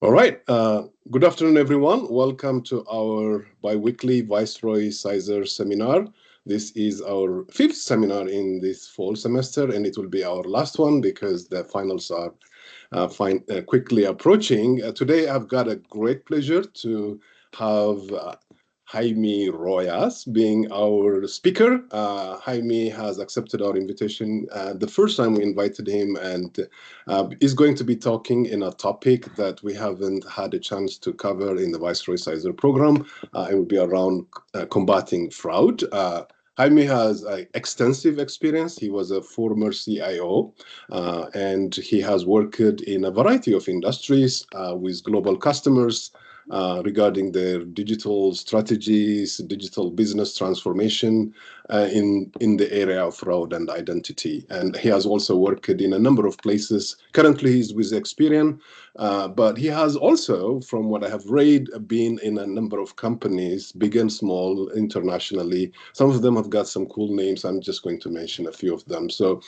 All right. Good afternoon, everyone. Welcome to our bi-weekly Viceroy Sizer seminar. This is our fifth seminar in this fall semester, and it will be our last one because the finals are quickly approaching. Today, I've got a great pleasure to have Jaime Royas being our speaker. Jaime has accepted our invitation the first time we invited him, and is going to be talking in a topic that we haven't had a chance to cover in the Viceroy Sizer program. It will be around combating fraud. Jaime has extensive experience. He was a former CIO, and he has worked in a variety of industries with global customers regarding their digital strategies, digital business transformation in the area of fraud and identity. And he has also worked in a number of places. Currently, he's with Experian, but he has also, from what I have read, been in a number of companies, big and small, internationally. Some of them have got some cool names. I'm just going to mention a few of them. So,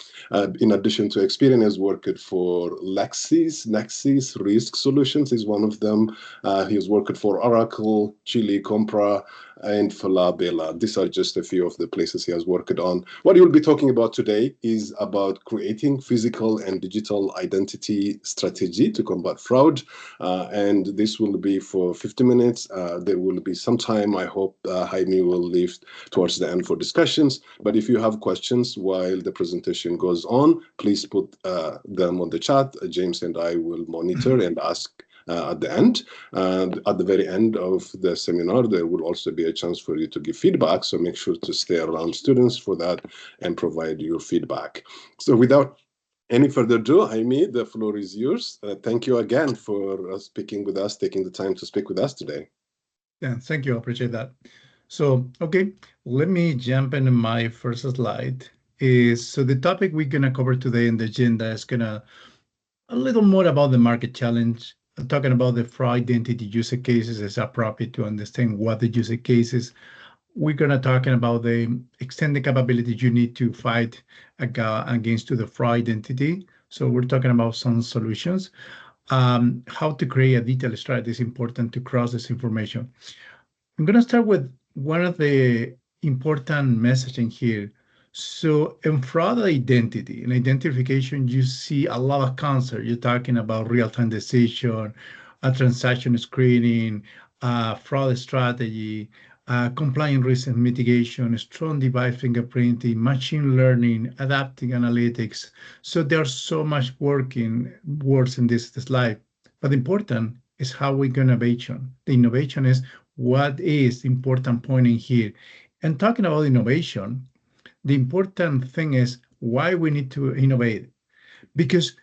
in addition to Experian, has worked for Nexis Risk Solutions is one of them. He has worked for Oracle, Chile, Compra, and Falabella. These are just a few of the places he has worked on. What he will be talking about today is about creating physical and digital identity strategy to combat fraud. And this will be for 50 minutes. There will be some time, I hope Jaime will leave towards the end for discussions. But if you have questions while the presentation goes on, please put them on the chat. James and I will monitor and ask at the end. And at the very end of the seminar, there will also be a chance for you to give feedback. So make sure to stay around students for that and provide your feedback. So without any further ado, Jaime, the floor is yours. Thank you again for speaking with us, taking the time to speak with us today. Yeah, thank you. I appreciate that. So, okay, let me jump into my first slide. So the topic we're gonna cover today in the agenda is gonna a little more about the market challenge, talking about the fraud identity use cases as appropriate to understand what the use cases. We're gonna talking about the extended capabilities you need to fight against to the fraud identity. So we're talking about some solutions. How to create a detailed strategy is important to cross this information. I'm going to start with one of the important messaging here. So in fraud identity and identification, you see a lot of concepts. You're talking about real-time decision, a transaction screening, fraud strategy, compliant risk and mitigation, strong device fingerprinting, machine learning, adaptive analytics. So there's so much words in this slide. But important is how we go innovation. The innovation is what is the important point in here. And talking about innovation, the important thing is why we need to innovate. Because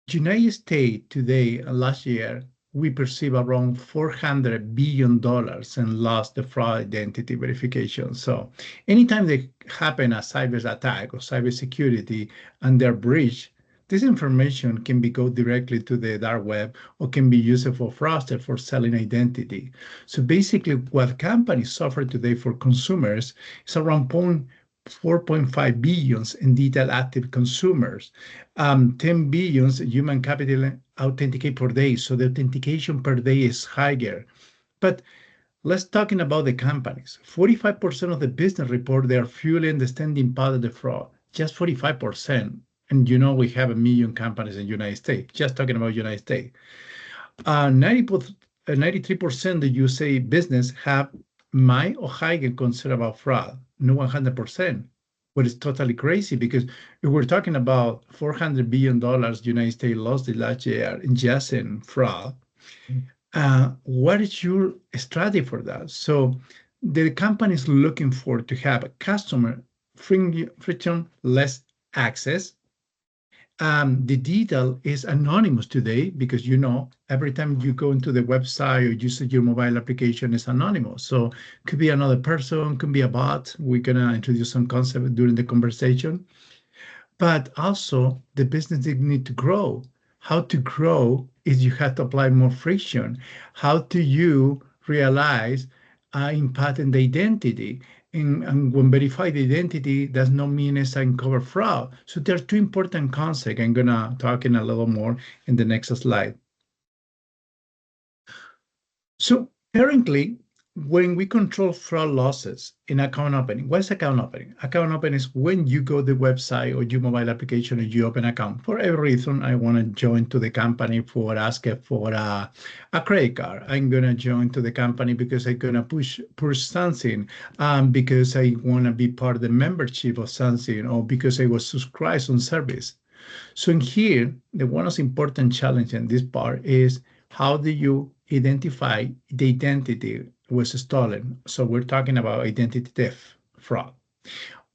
United States today and last year, we perceive around $400 billion in loss to fraud identity verification. So anytime they happen a cyber attack or cybersecurity and they're breached, this information can be go directly to the dark web or can be used for fraudster for selling identity. So basically what companies suffer today for consumers is around 4.5 billions in digital active consumers, 10 billions human capital authenticate per day. So the authentication per day is higher. But let's talking about the companies. 45% of the business report they are fully understanding part of the fraud. Just 45%. And you know we have 1 million companies in the United States. Just talking about United States. 93% the USA business have my or higher concern about fraud, no 100%. But it's totally crazy because if we're talking about $400 billion United States lost the last year in just in fraud, what is your strategy for that? So the company is looking for to have a customer frictionless access. The detail is anonymous today because you know every time you go into the website or use your mobile application is anonymous. So could be another person, could be a bot. We're gonna introduce some concept during the conversation. But also the business need to grow. How to grow is you have to apply more friction. How do you realize impact in the identity? And when verified identity does not mean it's uncover fraud. So there are two important concepts I'm gonna talk in a little more in the next slide. So currently, when we control fraud losses in account opening, what's account opening? Account opening is when you go to the website or your mobile application and you open an account. For every reason, I want to join to the company for asking for a credit card. I'm going to join to the company because I'm going to push something, because I want to be part of the membership of something, or because I was subscribed on service. So in here, the most important challenge in this part is how do you identify the identity was stolen? So we're talking about identity theft, fraud,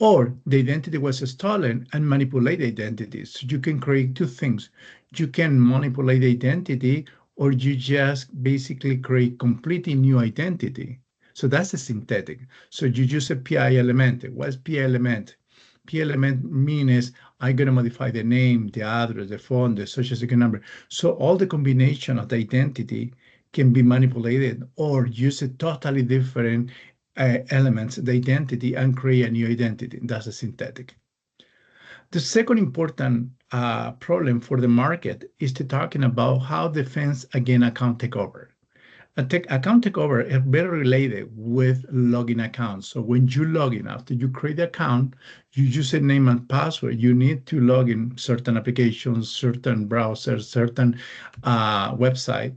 or the identity was stolen and manipulate identities. So you can create two things. You can manipulate the identity, or you just basically create completely new identity. So that's a synthetic. So you use a PI element. What's PI element? PI element means I'm going to modify the name, the address, the phone, the social security number. So all the combination of the identity can be manipulated or use a totally different elements, the identity, and create a new identity. That's a synthetic. The second important problem for the market is to talking about how defense against account takeover. Account takeover is very related with login accounts. So when you log in, after you create the account, you use a name and password. You need to log in certain applications, certain browsers, certain website.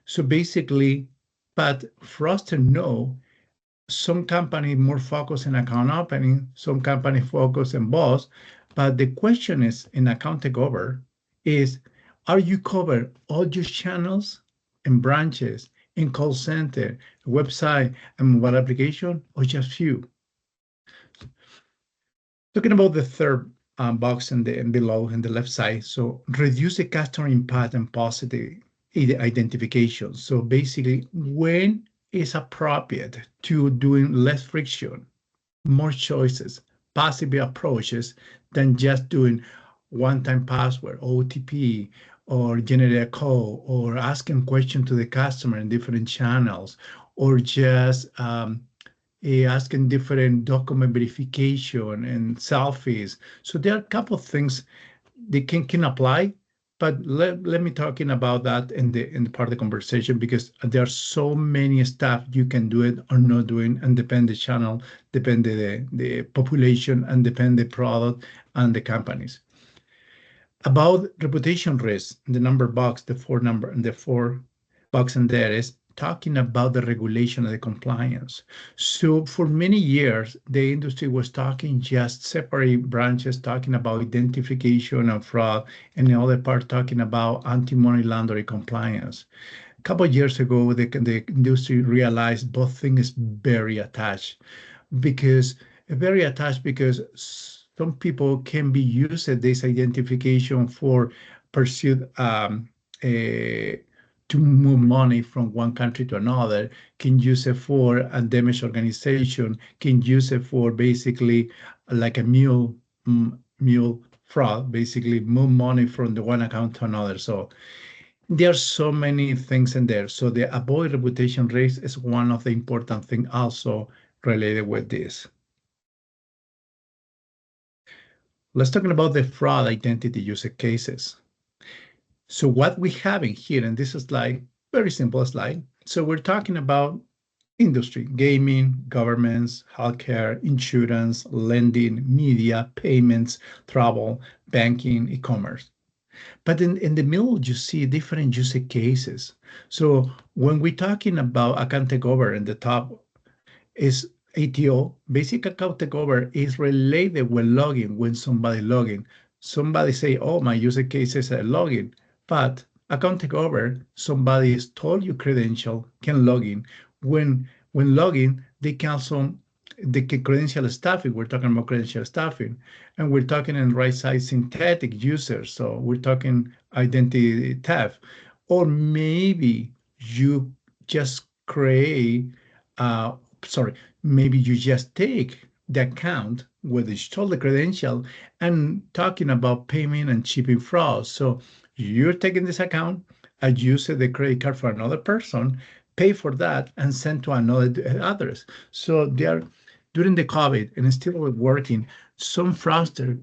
So basically, but for us to know, some company more focus on account opening, some company focus on both. But the question is in account takeover is, are you cover all your channels and branches in call center, website, and mobile application, or just few? Talking about the third box in the below in the left side, so reduce the customer impact and positive identification. So basically, when is appropriate to doing less friction, more choices, passive approaches than just doing one-time password, OTP, or generate a call, or asking questions to the customer in different channels, or just asking different document verification and selfies. So there are a couple of things they can apply, but let me talking about that in the part of the conversation, because there are so many stuff you can do it or not doing, and depend the channel, depend the population, and depend the product and the companies. About reputation risk, the number box, the four box in there is talking about the regulation of the compliance. So for many years, the industry was talking just separate branches, talking about identification and fraud, and the other part talking about anti-money laundering compliance. A couple of years ago, the industry realized both things very attached, because some people can be used this identification for pursuit to move money from one country to another, can use it for a damage organization, can use it for basically like a mule fraud, basically move money from the one account to another. So there are so many things in there. So the avoid reputation risk is one of the important things also related with this. Let's talk about the fraud identity use cases. So what we have in here, and this is like very simple slide. So we're talking about industry, gaming, governments, healthcare, insurance, lending, media, payments, travel, banking, e-commerce. But in the middle, you see different use cases. So when we're talking about account takeover in the top is ATO, basic account takeover is related with login when somebody login. Somebody say, oh, my user case is a login, but account takeover, somebody is told you credential, can login. When login, they cancel the credential stuffing. We're talking about credential stuffing, and we're talking in right side synthetic users. So we're talking identity theft, or maybe you just create maybe you just take the account where they stole the credential and talking about payment and shipping fraud. So you're taking this account and use the credit card for another person, pay for that, and send to another address. So they are during the COVID and still working. Some fraudster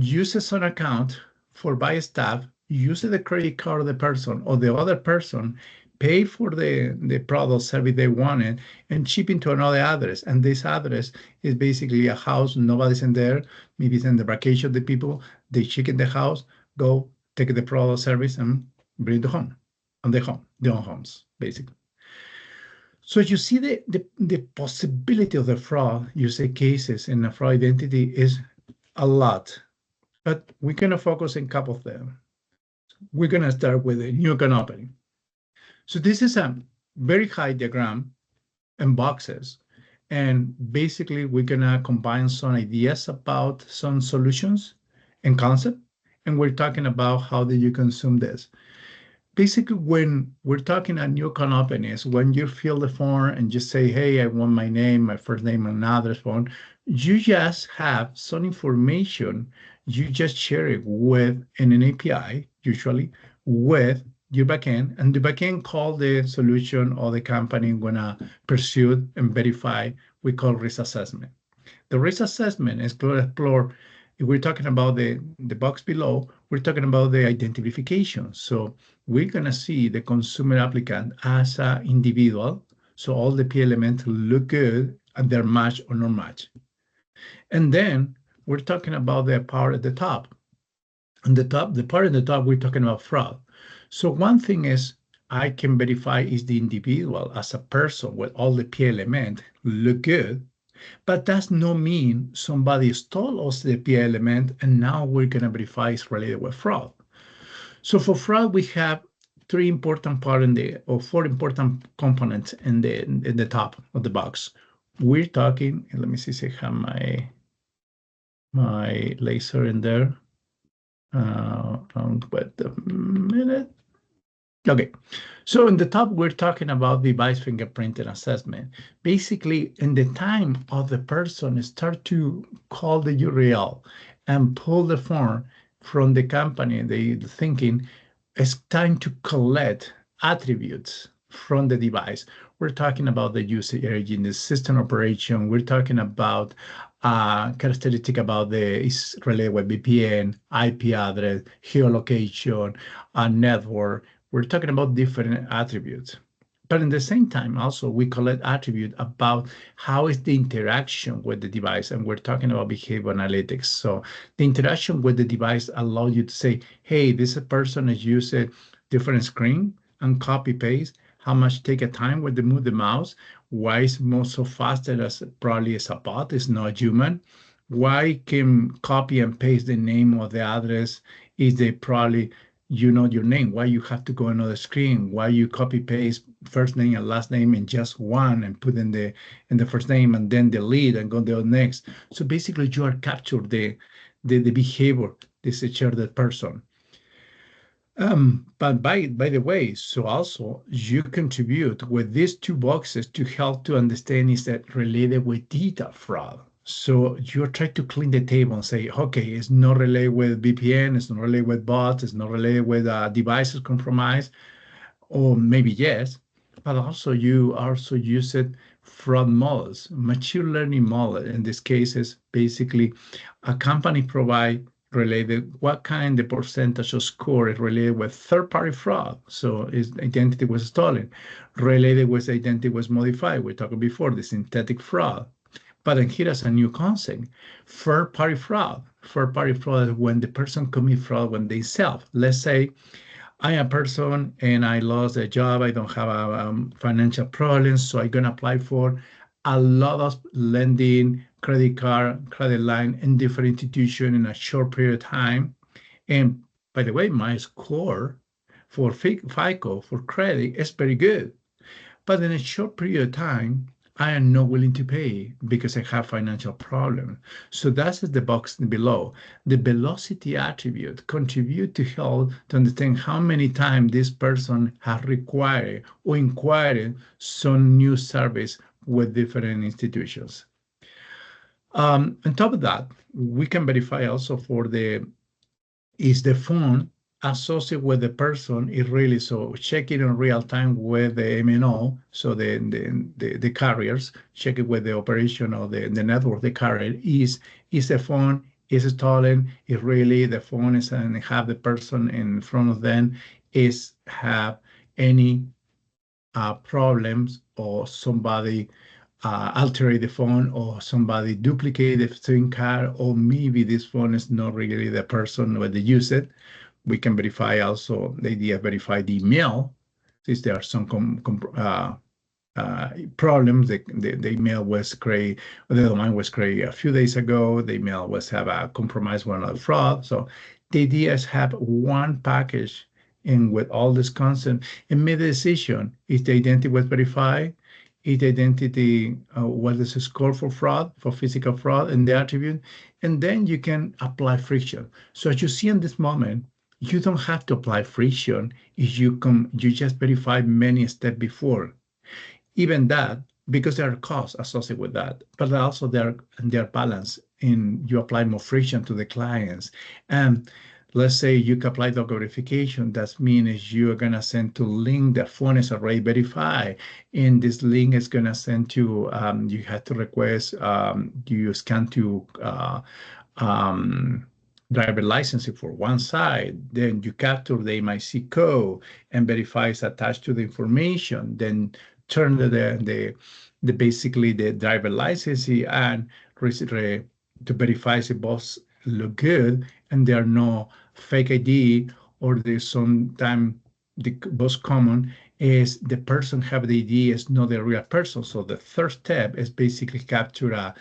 uses an account for buy stuff, uses the credit card of the person or the other person, pay for the product service they wanted, and shipping to another address. And this address is basically a house, nobody's in there, maybe it's in the vacation, the people, they check in the house, go take the product service and bring it home, on their own homes, basically. So you see the possibility of the fraud, use cases in a fraud identity is a lot, but we're going to focus on a couple of them. We're going to start with a new account opening. So this is a very high diagram and boxes. And basically, we're going to combine some ideas about some solutions and concept. And we're talking about how do you consume this. Basically, when we're talking a new account opening is when you fill the form and just say, hey, I want my name, my first name, and address phone, you just have some information. You just share it with an API, usually, with your backend, and the backend call the solution or the company gonna pursue and verify. We call risk assessment. The risk assessment is to explore. If we're talking about the box below, we're talking about the identification. So we're gonna see the consumer applicant as an individual. So all the P elements look good and they're matched or not matched. And then we're talking about the part at the top. On the top, the part at the top, we're talking about fraud. So one thing is I can verify is the individual as a person with all the P element look good, but does not mean somebody stole us the P element and now we're gonna verify it's related with fraud. So for fraud, we have three important parts or four important components in the top of the box. We're talking, let me see if I have my laser in there. Wait a minute. Okay, so in the top, we're talking about device fingerprint and assessment. Basically, in the time of the person start to call the URL and pull the form from the company, they thinking it's time to collect attributes from the device. We're talking about the user agent, the system operation. We're talking about characteristic about is related with VPN, IP address, geolocation, network. We're talking about different attributes. But in the same time, also, we collect attribute about how is the interaction with the device, and we're talking about behavior analytics. So the interaction with the device allows you to say, hey, this person is using different screen and copy paste, how much take a time when they move the mouse, why is most so faster as probably as a bot, is not human, why can copy and paste the name or the address, is they probably you know your name, why you have to go another screen, why you copy paste first name and last name in just one and put in the first name and then delete and go to the next. So basically you are capture the behavior, this shared person. But by the way, so also you contribute with these two boxes to help to understand is that related with data fraud. So you're trying to clean the table and say, okay, it's not related with VPN, it's not related with bots, it's not related with devices compromised, or maybe yes, but also you also use it fraud models, machine learning model. In this case is basically a company provide related what kind of percentage of score is related with third-party fraud. So is identity was stolen, related with identity was modified. We talked before the synthetic fraud. But then here's a new concept, third-party fraud. Third-party fraud is when the person commit fraud when they self. Let's say I am a person and I lost a job. I don't have a financial problems, so I'm gonna apply for a lot of lending, credit card, credit line in different institutions in a short period of time. And by the way, my score for FICO for credit is very good, but in a short period of time, I am not willing to pay because I have financial problem. So that's the box below. The velocity attribute contribute to help to understand how many times this person has required or inquired some new service with different institutions. On top of that, we can verify also for is the phone associated with the person is really so checking in real time with the MNO, so the carriers, check it with the operation of the network, the carrier is the phone is stolen, is really the phone is and have the person in front of them is have any problems, or somebody altered the phone, or somebody duplicated the SIM card, or maybe this phone is not really the person where they use it. We can verify also the idea of verify the email, since there are some problems. The email was created, the domain was created a few days ago. The email was have a compromised one of fraud. So the idea is have one package in with all this content and make the decision if the identity was verified, if the identity what is scored for fraud, for physical fraud, and the attribute, and then you can apply friction. So as you see in this moment, you don't have to apply friction if you just verify many steps before. Even that, because there are costs associated with that, but also they're balanced in you apply more friction to the clients. And let's say you apply the verification, that means you are going to send to link the phone is already verified. And this link is going to send to, you have to request, you scan to driver licensing for one side, then you capture the MIC code and verify it's attached to the information, then turn the basically the driver license and to verify if both look good and there are no fake ID, or there's sometimes the most common is the person have the ID is not the real person. So the third step is basically capture a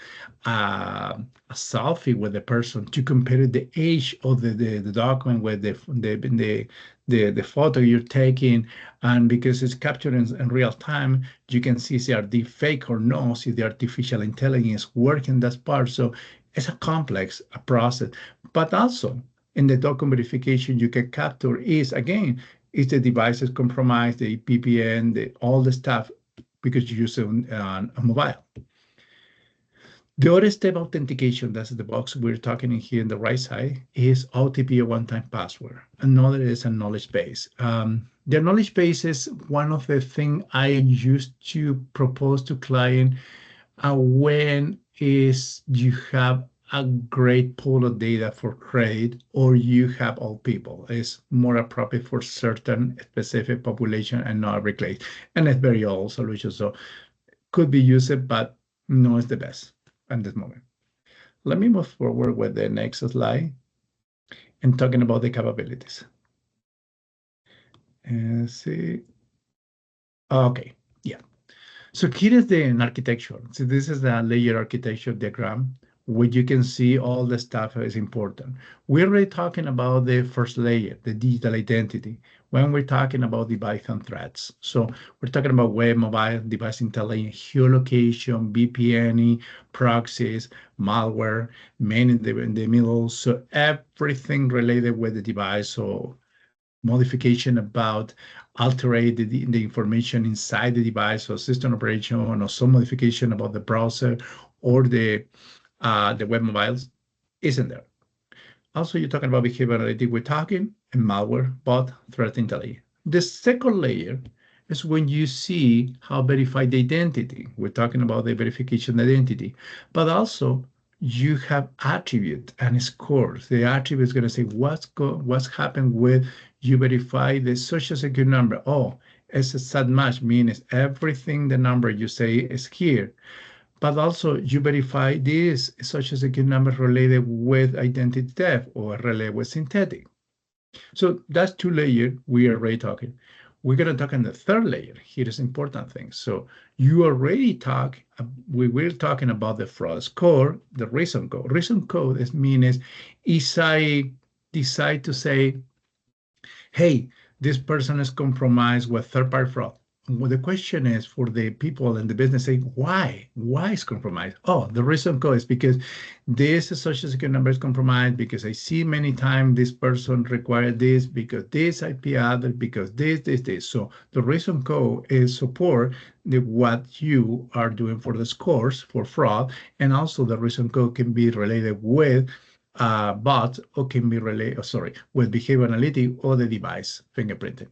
selfie with the person to compare the age of the document with the photo you're taking, and because it's captured in real time, you can see if they are deep fake or no, see the artificial intelligence working that part. So it's a complex process, but also in the document verification you can capture is again, is the device is compromised, the VPN, all the stuff, because you use a mobile. The other step authentication, that's the box we're talking in here on the right side, is OTP, a one-time password. Another is a knowledge base. The knowledge base is one of the things I used to propose to client when is you have a great pool of data for credit, or you have all people. It's more appropriate for certain specific population and not every case. And it's very old solution, so could be used, but no, it's the best at this moment. Let me move forward with the next slide and talking about the capabilities. And see, okay, yeah. So here is the architecture. So this is the layer architecture diagram, where you can see all the stuff that is important. We're already talking about the first layer, the digital identity, when we're talking about device and threats. So we're talking about web, mobile, device intelligence, geolocation, VPN, proxies, malware, main in the middle. So everything related with the device. So modification about altering the information inside the device, or system operation, or some modification about the browser or the web mobiles isn't there. Also, you're talking about behavior analytics, we're talking, and malware, bot, threat intelligence. The second layer is when you see how verified the identity. We're talking about the verification identity, but also you have attribute and scores. The attribute is going to say what's happened with you verify the social security number. Oh, it's a SAT match, means everything the number you say is here. But also you verify this social security number related with identity theft or related with synthetic. So that's two layers we are already talking. We're going to talk on the third layer. Here is important thing. So you already we were talking about the fraud score, the reason code. Reason code means if I decide to say, hey, this person is compromised with third-party fraud. Well, the question is for the people in the business, say, why? Why is compromised? Oh, the reason code is because this social security number is compromised, because I see many times this person required this, because this IP address, because this. So the reason code is support what you are doing for the scores for fraud, and also the reason code can be related with bot, or can be related, with behavior analytics or the device fingerprinting.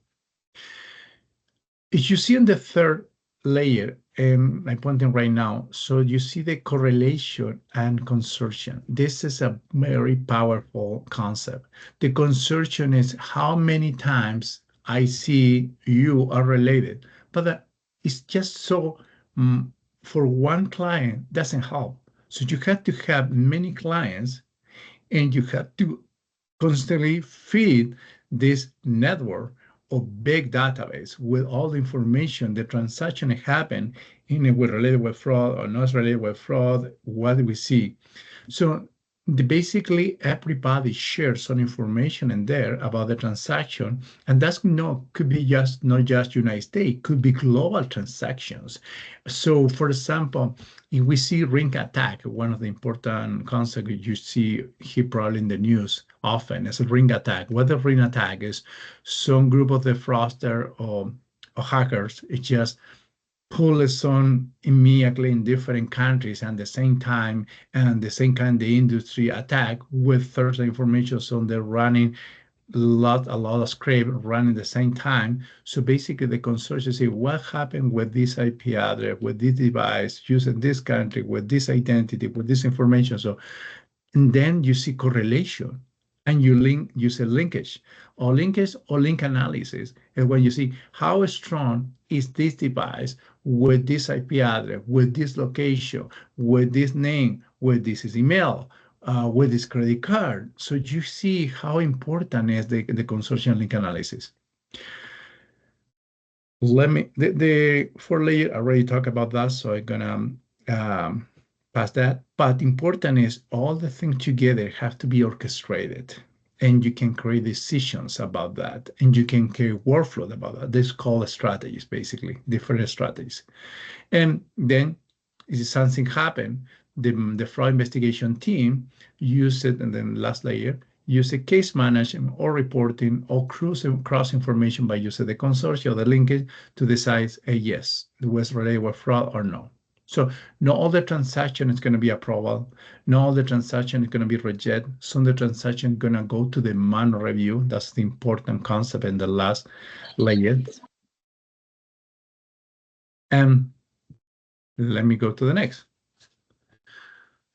If you see in the third layer, and I'm pointing right now, so you see the correlation and consortium. This is a very powerful concept. The consortium is how many times I see you are related, but it's just so for one client doesn't help. So you have to have many clients, and you have to constantly feed this network of big database with all the information, the transaction happen in it with related with fraud or not related with fraud, what do we see? So basically everybody shares some information in there about the transaction, and that's could be just not just United States, could be global transactions. So for example, if we see ring attack, one of the important concepts you see here probably in the news often is a ring attack. What a ring attack is, some group of the fraudster or hackers, it's just pull on immediately in different countries at the same time, and the same kind of industry attack with third information. So they're running a lot of script running at the same time. So basically the consortium say what happened with this IP address, with this device, using this country, with this identity, with this information. So, and then you see correlation, and you say linkage or link analysis. And when you see how strong is this device with this IP address, with this location, with this name, with this email, with this credit card. So you see how important is the consortium link analysis. Let me, the 4-layer, I already talked about that, so I'm gonna past that. But important is all the things together have to be orchestrated, and you can create decisions about that, and you can create workflow about that. This is called strategies, basically, different strategies. And then if something happened, the fraud investigation team use it, and then last layer, use a case management or reporting or cross information by using the consortium or the linkage to decide yes, it was related with fraud or no. So not all the transaction is going to be approval. Not all the transaction is going to be rejected. Some of the transaction going to go to the manual review. That's the important concept in the last layer. And let me go to the next.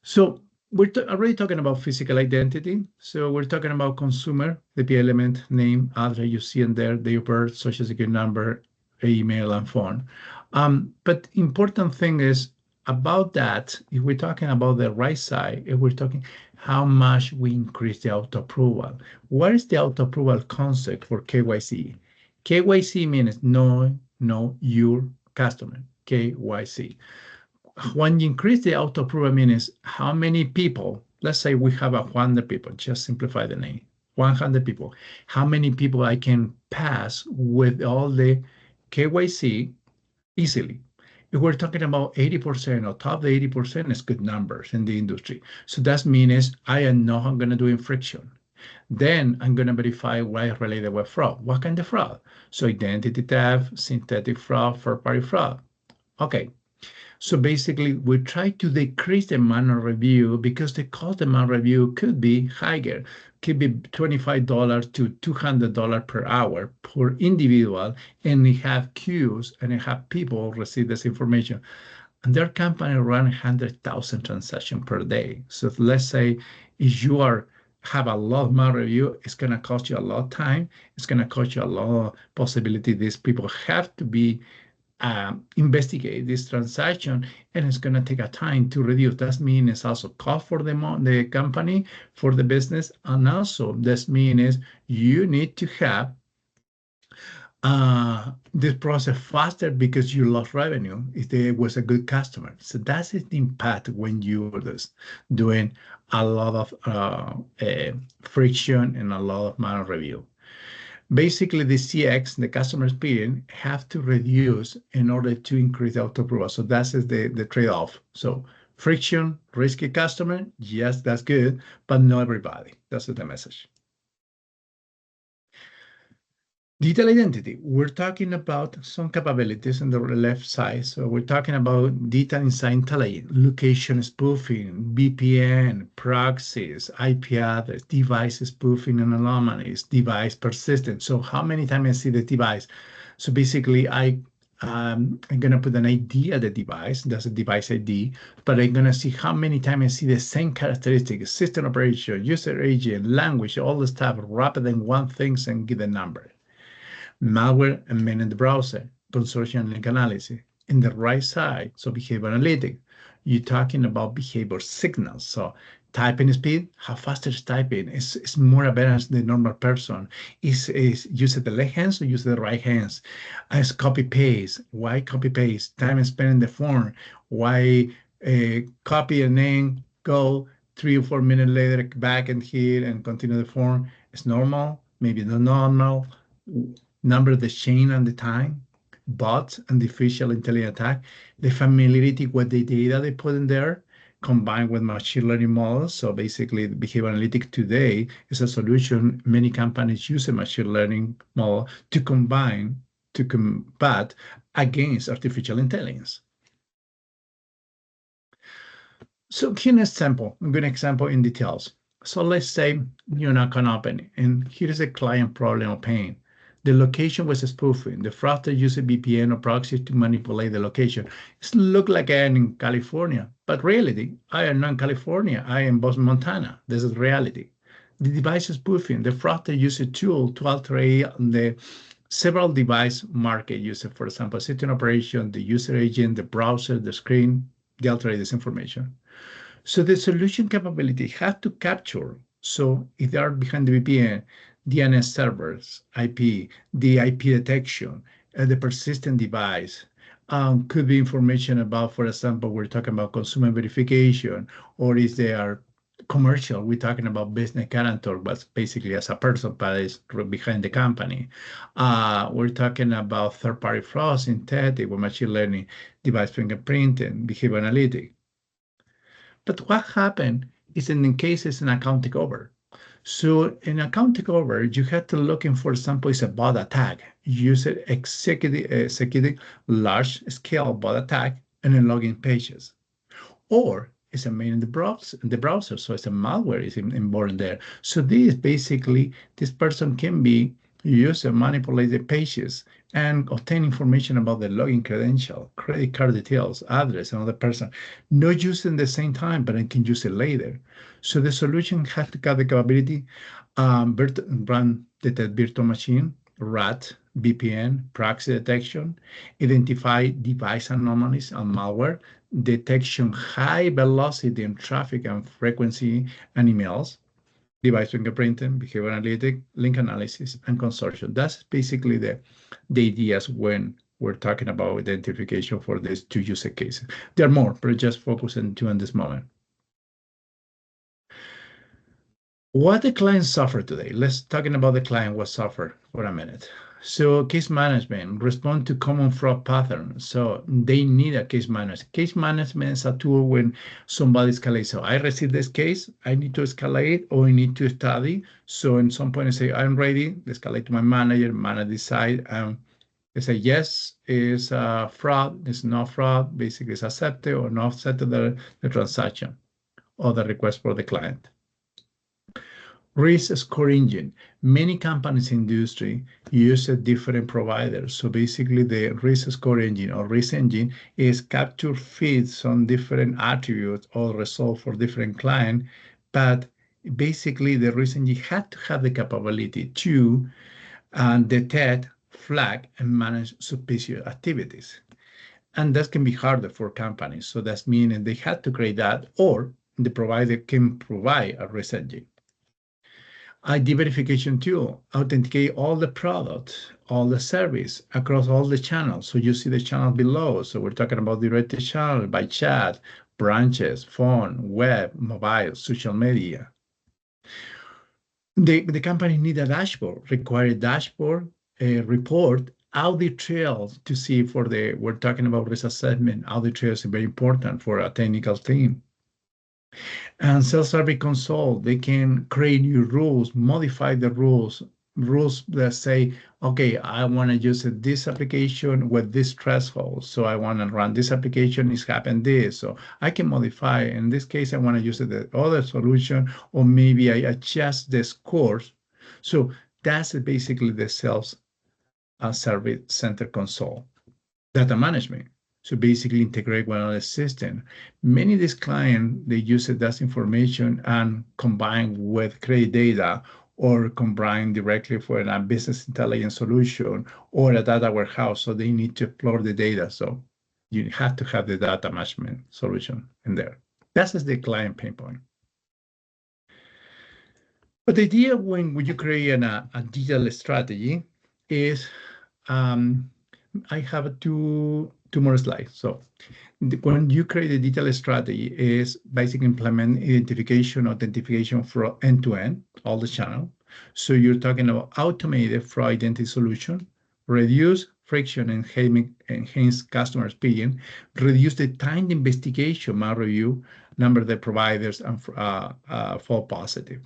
So we're already talking about physical identity. So we're talking about consumer, the P element, name, address you see in there, date of birth, social security number, email, and phone. But important thing is about that, if we're talking about the right side, if we're talking how much we increase the auto-approval. What is the auto-approval concept for KYC? KYC means know your customer, KYC. When you increase the auto-approval means how many people, let's say we have 100 people, just simplify the name, 100 people. How many people I can pass with all the KYC easily? If we're talking about 80% or top 80% is good numbers in the industry. So that means I know I'm going to do friction. Then I'm going to verify what is related with fraud. What kind of fraud? So identity theft, synthetic fraud, third-party fraud. Okay. So basically, we try to decrease the manual review because the cost of manual review could be higher, could be $25 to $200 per hour per individual, and we have queues and we have people receive this information. And their company run 100,000 transactions per day. So let's say if you have a lot of manual review, it's going to cost you a lot of time. It's going to cost you a lot of possibility. These people have to be investigate this transaction, and it's going to take a time to reduce. That means it's also cost for the company, for the business, and also this means you need to have this process faster because you lost revenue if there was a good customer. So that's the impact when you're just doing a lot of friction and a lot of manual review. Basically, the CX, the customer experience, have to reduce in order to increase the auto-approval. So that's the trade-off. So friction, risky customer, yes, that's good, but not everybody. That's the message. Digital identity, we're talking about some capabilities on the left side. So we're talking about digital inside intelligence, location spoofing, VPN, proxies, IP address, device spoofing and anomalies, device persistence. So how many times I see the device? So basically, I'm going to put an ID at the device. That's a device ID, but I'm going to see how many times I see the same characteristics, system operation, user agent, language, all the stuff wrapped in one thing and give a number. Malware embedded in the browser. consortium link analysis. In the right side, so behavior analytics, you're talking about behavior signals. So typing speed, how fast is typing? Is more advanced than the normal person. Is use the left hands or use the right hands? Is copy paste? Why copy paste? Time spent in the form. Why copy and then go 3 or 4 minutes later back and hit and continue the form? It's normal, maybe not normal. Number the chain and the time, bots and the artificial intelligence attack, the familiarity with the data they put in there, combined with machine learning models. So basically, the behavior analytics today is a solution. Many companies use a machine learning model to combat against artificial intelligence. So here's an example, a good example in details. So let's say you're not an opening, and here's a client problem or pain. The location was spoofing. The fraudster used a VPN or proxy to manipulate the location. It looked like I am in California, but reality, I am not in California. I am in Boston, Montana. This is reality. The device is spoofing. The fraudster used a tool to alter the several device market user, for example, system operation, the user agent, the browser, the screen, they alter this information. So the solution capability has to capture. So if they are behind the VPN, DNS servers, IP, the IP detection, the persistent device, could be information about, for example, we're talking about consumer verification, or is there commercial, we're talking about business guarantor, but basically as a person, but is behind the company. We're talking about third-party fraud, synthetic, with machine learning, device fingerprinting, behavior analytics. But what happened is in cases an account takeover. So in account takeover, you had to look in, for example, is a bot attack. Use it executing large-scale bot attack and then login pages. Or it's a main in the browser, so it's a malware is involved in there. So this basically, this person can be used to manipulate the pages and obtain information about the login credential, credit card details, address, another person. Not used in the same time, but I can use it later. So the solution has to have the capability, run detect virtual machine, RAT, VPN, proxy detection, identify device anomalies and malware, detection high velocity in traffic and frequency and emails, device fingerprinting, behavior analytics, link analysis, and consortium. That's basically the ideas when we're talking about identification for these two use cases. There are more, but just focus on two in this moment. What the client suffer today? Let's talking about the client what suffer for a minute. So case management, respond to common fraud patterns. So they need a case management. Case management is a tool when somebody escalates. So I receive this case, I need to escalate or I need to study. So in some point I say, I'm ready, escalate to my manager decide. They say, yes, is fraud, it's not fraud, basically it's accepted or not accepted the transaction or the request for the client. Risk score engine. Many companies in the industry use a different providers. So basically the risk score engine or risk engine is capture feeds on different attributes or results for different clients. But basically the risk engine had to have the capability to detect, flag, and manage suspicious activities. And that can be harder for companies. So that's meaning they had to create that, or the provider can provide a risk engine. ID verification tool, authenticate all the products, all the service across all the channels. So you see the channel below. So we're talking about direct channel by chat, branches, phone, web, mobile, social media. The company need a dashboard, require a dashboard, a report, audit trails to see for we're talking about risk assessment. Audit trails is very important for a technical team. And self-service console, they can create new rules, modify the rules that say, okay, I want to use this application with this threshold. So I want to run this application, it's happened this. So I can modify. In this case, I want to use the other solution, or maybe I adjust the scores. So that's basically the self-service center console. Data management. So basically integrate with another system. Many of these clients, they use that information and combine with credit data or combine directly for a business intelligence solution or a data warehouse. So they need to explore the data. So you have to have the data management solution in there. That's the client pain point. But the idea when you create a digital strategy is, I have two more slides. So when you create a digital strategy is basically implement identification, authentication for end-to-end, all the channel. So you're talking about automated fraud identity solution, reduce friction and enhance customer experience, reduce the time the investigation, might review, number of the providers, and fall positive.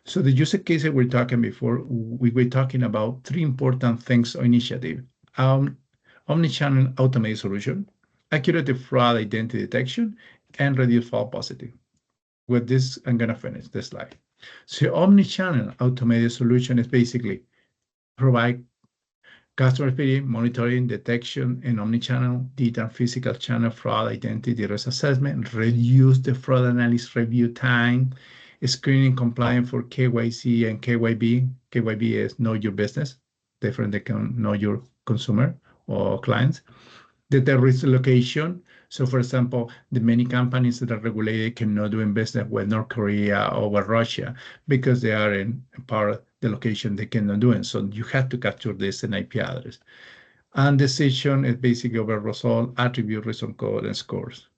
So the use cases we're talking before, we were talking about three important things or initiative. Omnichannel automated solution, accurate fraud identity detection, and reduce false positive. With this, I'm gonna finish this slide. So omnichannel automated solution is basically provide customer experience, monitoring, detection, and omnichannel, digital physical channel fraud identity risk assessment, reduce the fraud analysis review time, screening compliant for KYC and KYB. KYB is know your business, different than know your consumer or clients. The risk location. So for example, the many companies that are regulated cannot do business with North Korea or with Russia because they are in part of the location they cannot do it. So you have to capture this in IP address. And decision is basically over result, attribute, reason code, and scores.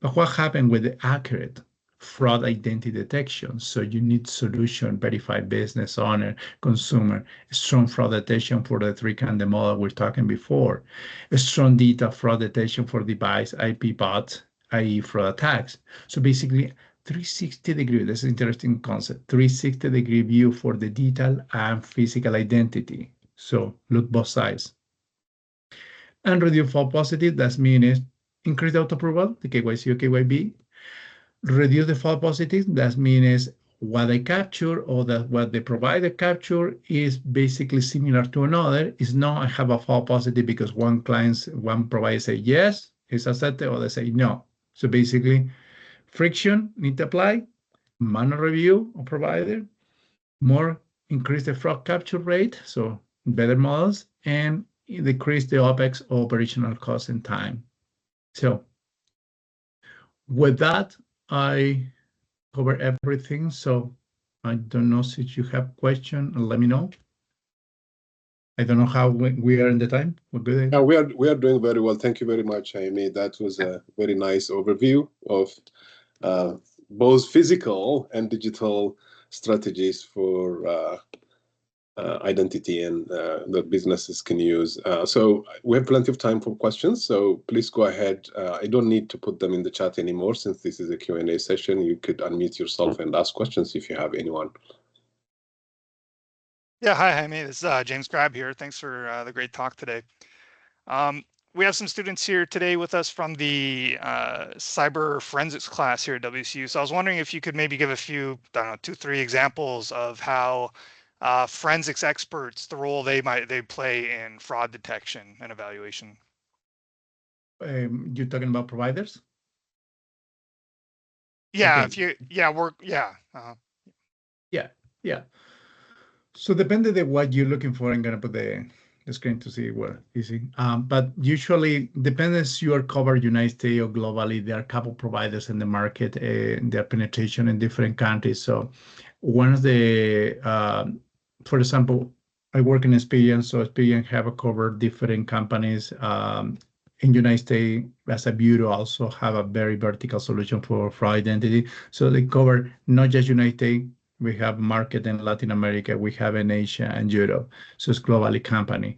But what happened with the accurate fraud identity detection? So you need solution, verified business owner, consumer, strong fraud detection for the three kind of model we're talking before, a strong data fraud detection for device, IP bots, i.e. fraud attacks. So basically 360-degree, this is an interesting concept, 360-degree view for the digital and physical identity. So look both sides. And reduce false positive, that means increase the auto-approval, the KYC or KYB, reduce the false positive, that means what I capture or that what the provider capture is basically similar to another. Is not I have a false positive because one provider say yes, it's accepted, or they say no. So basically friction need to apply, manual review of provider, more increase the fraud capture rate, so better models, and decrease the OPEX operational cost and time. So with that, I cover everything. So I don't know if you have question, let me know. I don't know how we are in the time. We're good. Yeah, we are doing very well. Thank you very much, Jaime. That was a very nice overview of both physical and digital strategies for identity and that businesses can use. So we have plenty of time for questions, so please go ahead. I don't need to put them in the chat anymore since this is a Q&A session. You could unmute yourself and ask questions if you have anyone. Yeah, hi Jaime, this is James Grab here. Thanks for the great talk today. We have some students here today with us from the cyber forensics class here at WCU. So I was wondering if you could maybe give a few, I don't know, 2-3 examples of how forensics experts, the role they play in fraud detection and evaluation. You're talking about providers? Yeah, Okay. if you, yeah, Yeah. So depending on what you're looking for, I'm gonna put the screen to see where easy. But usually, depends you are covered United States or globally. There are a couple providers in the market, their penetration in different countries. So one of the, for example, I work in Experian, so Experian have covered different companies. In United States, as a bureau, also have a very vertical solution for fraud identity. So they cover not just United States. We have market in Latin America, we have in Asia and Europe. So it's globally company.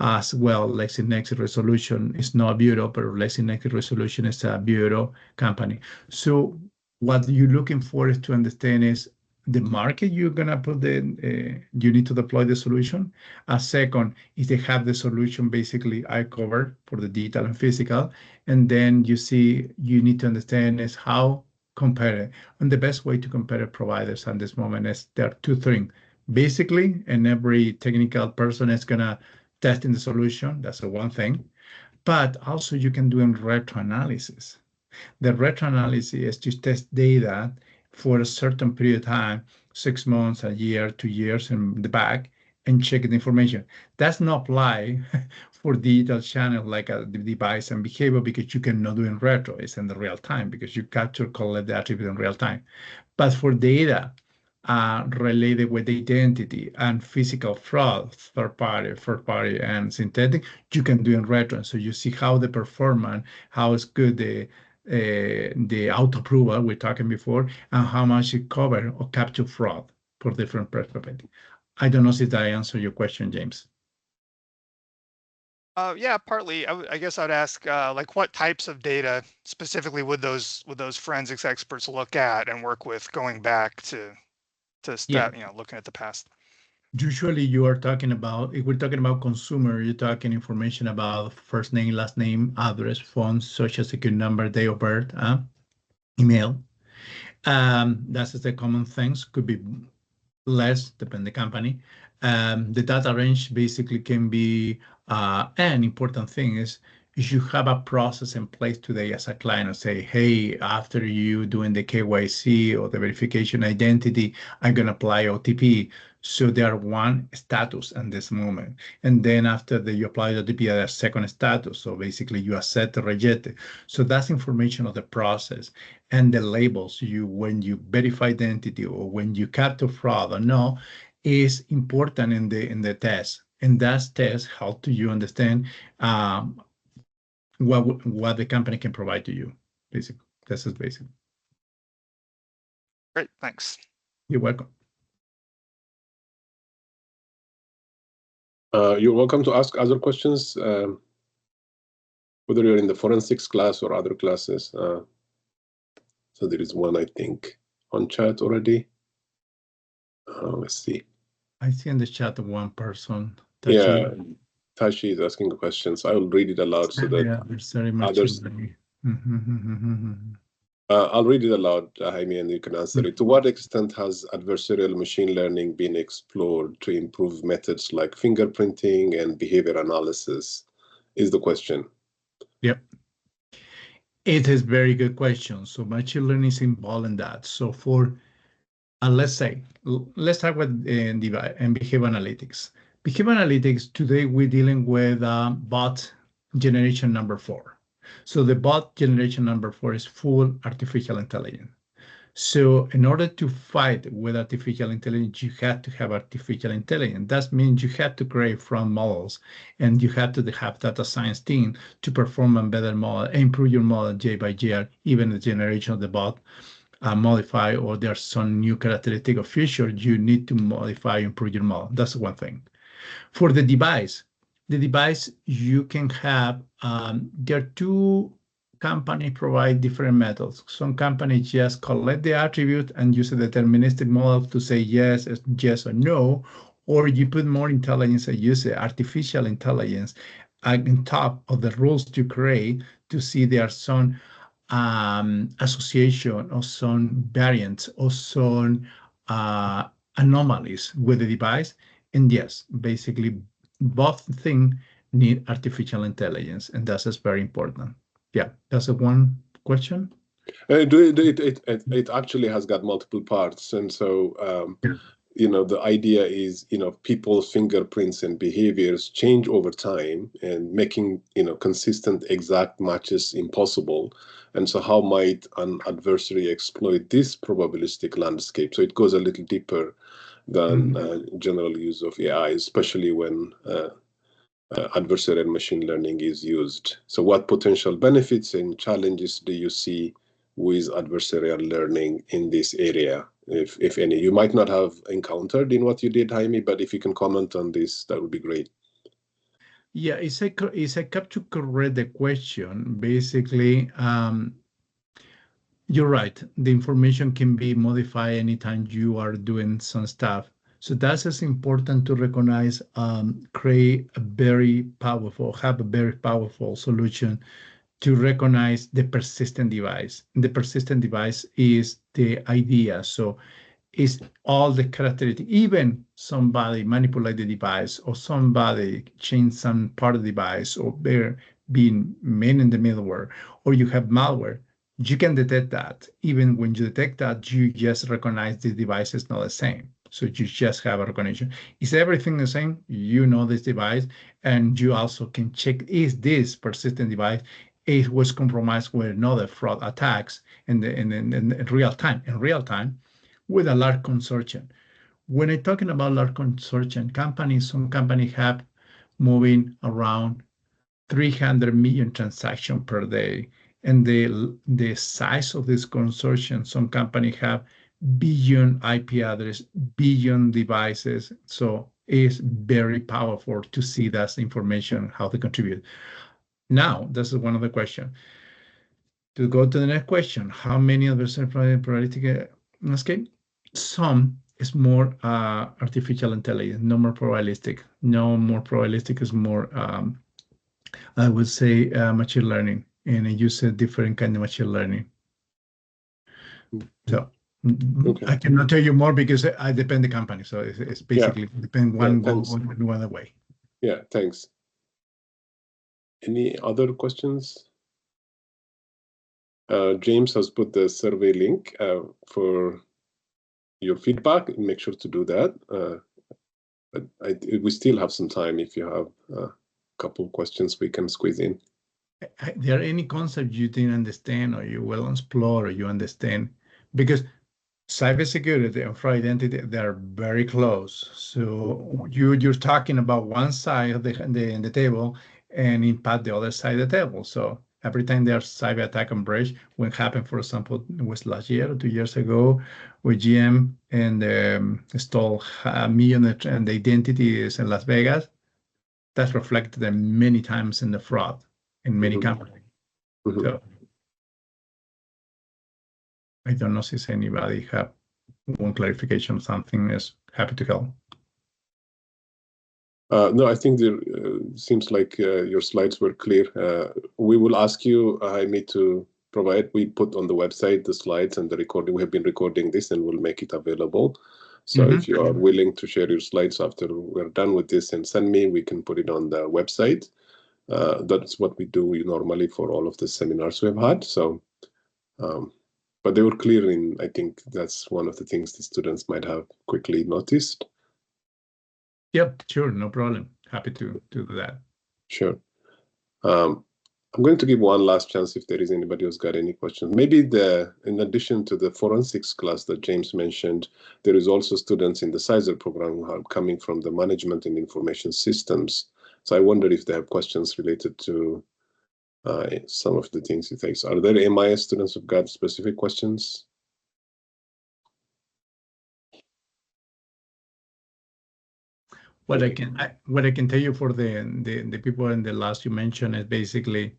As well, LexisNexis Resolution is not a bureau, but LexisNexis Resolution is a bureau company. So what you're looking for is to understand is the market you're gonna put you need to deploy the solution. A second is they have the solution basically I covered for the digital and physical. And then you need to understand is how compare it. And the best way to compare providers at this moment is there are two things. Basically, and every technical person is gonna test in the solution. That's the one thing. But also you can do in retro analysis. The retro analysis is to test data for a certain period of time, 6 months, a year, 2 years in the back, and check the information. That's not apply for digital channel like a device and behavior, because you cannot do in retro. It's in the real time because you capture, collect the attribute in real time. But for data related with identity and physical fraud, third party, and synthetic, you can do in retro. So you see how the performance, how it's good the auto approval we're talking before, and how much it cover or capture fraud for different perspectives. I don't know if that answer your question, James. Yeah, partly. I guess I'd ask, like, what types of data specifically would those forensics experts look at and work with, going back to Yeah. looking at the past? Usually you are talking about, if we're talking about consumer, you're talking information about first name, last name, address, phone, social security number, date of birth, email. That's the common things. Could be less, depending the company. The data range basically can be, an important thing is you have a process in place today as a client and say, hey, after you doing the KYC or the verification identity, I'm going to apply OTP. So there are one status in this moment. And then after you apply the OTP, there's second status. So basically you accept or reject it. So that's information of the process. And the labels when you verify identity or when you capture fraud or no is important in the test. And that test help you understand what the company can provide to you. Basically, this is basic. Great, thanks. You're welcome. You're welcome to ask other questions, whether you're in the forensics class or other classes. So there is one, I think, on chat already. Let's see. I see in the chat one person. Yeah, Tashi is asking a question, so I will read it aloud so that others. I'll read it aloud, Jaime, and you can answer it. To what extent has adversarial machine learning been explored to improve methods like fingerprinting and behavior analysis? Is the question. Yep. It is very good question. So machine learning is involved in that. So for, let's start with behavior analytics. Behavior analytics, today we're dealing with bot generation number 4. So the bot generation number 4 is full artificial intelligence. So in order to fight with artificial intelligence, you have to have artificial intelligence. That means you have to create front models, and you have to have data science team to perform a better model, improve your model day by year, even the generation of the bot modify, or there's some new characteristic or feature, you need to modify, improve your model. That's one thing. For the device you can have, there are two companies provide different methods. Some companies just collect the attribute and use a deterministic model to say yes or no, or you put more intelligence and use artificial intelligence on top of the rules you create to see there are some association or some variants or some anomalies with the device. And yes, basically both things need artificial intelligence, and that's very important. Yeah, that's one question. It actually has got multiple parts, and so the idea is people's fingerprints and behaviors change over time, and making consistent exact matches impossible. And so how might an adversary exploit this probabilistic landscape? So it goes a little deeper than general use of AI, especially when adversarial machine learning is used. So what potential benefits and challenges do you see with adversarial learning in this area, if any? You might not have encountered in what you did, Jaime, but if you can comment on this, that would be great. Yeah, it's a to correct the question. Basically, you're right. The information can be modified anytime you are doing some stuff. So that's as important to recognize, create a very powerful solution to recognize the persistent device. The persistent device is the idea. So it's all the characteristics. Even somebody manipulate the device, or somebody change some part of the device, or they're being made in the middleware, or you have malware. you can detect that. Even when you detect that, you just recognize the device is not the same. So you just have a recognition. Is everything the same? You know this device, and you also can check, is this persistent device, it was compromised with another fraud attacks in real time with a large consortium. When I'm talking about large consortium companies, some companies have moving around 300 million transactions per day. And the size of this consortium, some companies have billion IP address, billion devices. So it's very powerful to see that information, how they contribute. Now, this is one of the questions. To go to the next question, how many adversarial probability escape? Some is more artificial intelligence, no more probabilistic. No more probabilistic is more I would say machine learning, and I use a different kind of machine learning. So okay. I cannot tell you more because I depend the company. So it's basically depend one other way. Yeah, thanks. Any other questions? James has put the survey link for your feedback. Make sure to do that. But we still have some time if you have a couple questions we can squeeze in. Are there any concept you didn't understand or you will explore or you understand? Because cybersecurity and fraud identity, they're very close. So you're talking about one side of the table and impact the other side of the table. So every time there's cyber attack on breach, when happened, for example, it was last year or 2 years ago with GM and stole 1 million and the identities in Las Vegas, that's reflected many times in the fraud in many companies. So I don't know if anybody have one clarification or something is happy to help. No, I think there seems like your slides were clear. We will ask you, Jaime, to provide. We put on the website the slides and the recording. We have been recording this and we'll make it available. So if you are willing to share your slides after we're done with this and send me, we can put it on the website. That's what we do normally for all of the seminars we've had. So, but they were clear in, I think that's one of the things the students might have quickly noticed. Yep, sure, no problem. Happy to do that. Sure. I'm going to give one last chance if there is anybody who's got any questions. Maybe in addition to the forensics class that James mentioned, there is also students in the CISR program who are coming from the management and information systems. So I wonder if they have questions related to some of the things he thinks. Are there MIS students who've got specific questions? What I can tell you for the people in the last you mentioned is basically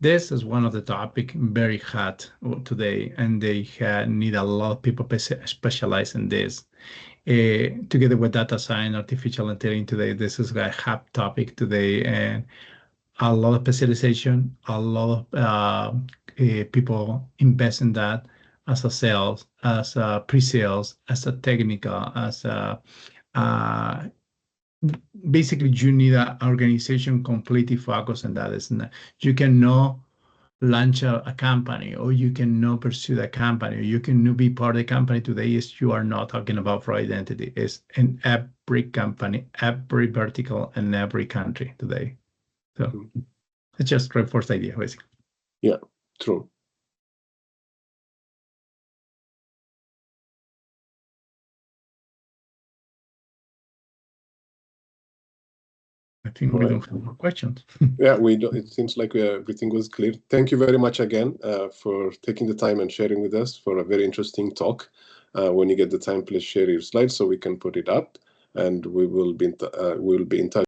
this is one of the topic very hot today, and they need a lot of people specialize in this. Together with data science, artificial intelligence today, this is a hot topic today, and a lot of specialization, a lot of people invest in that as a sales, as a pre-sales, as a technical, as a basically you need an organization completely focused on that. You cannot launch a company, or you cannot pursue a company, or you can be part of the company today if you are not talking about fraud identity. It's in every company, every vertical, and every country today. So it's just reinforced idea, basically. Yeah, true. I think we don't have more questions. Yeah, we don't. It seems like everything was clear. Thank you very much again for taking the time and sharing with us for a very interesting talk. When you get the time, please share your slides so we can put it up, and we will be in touch.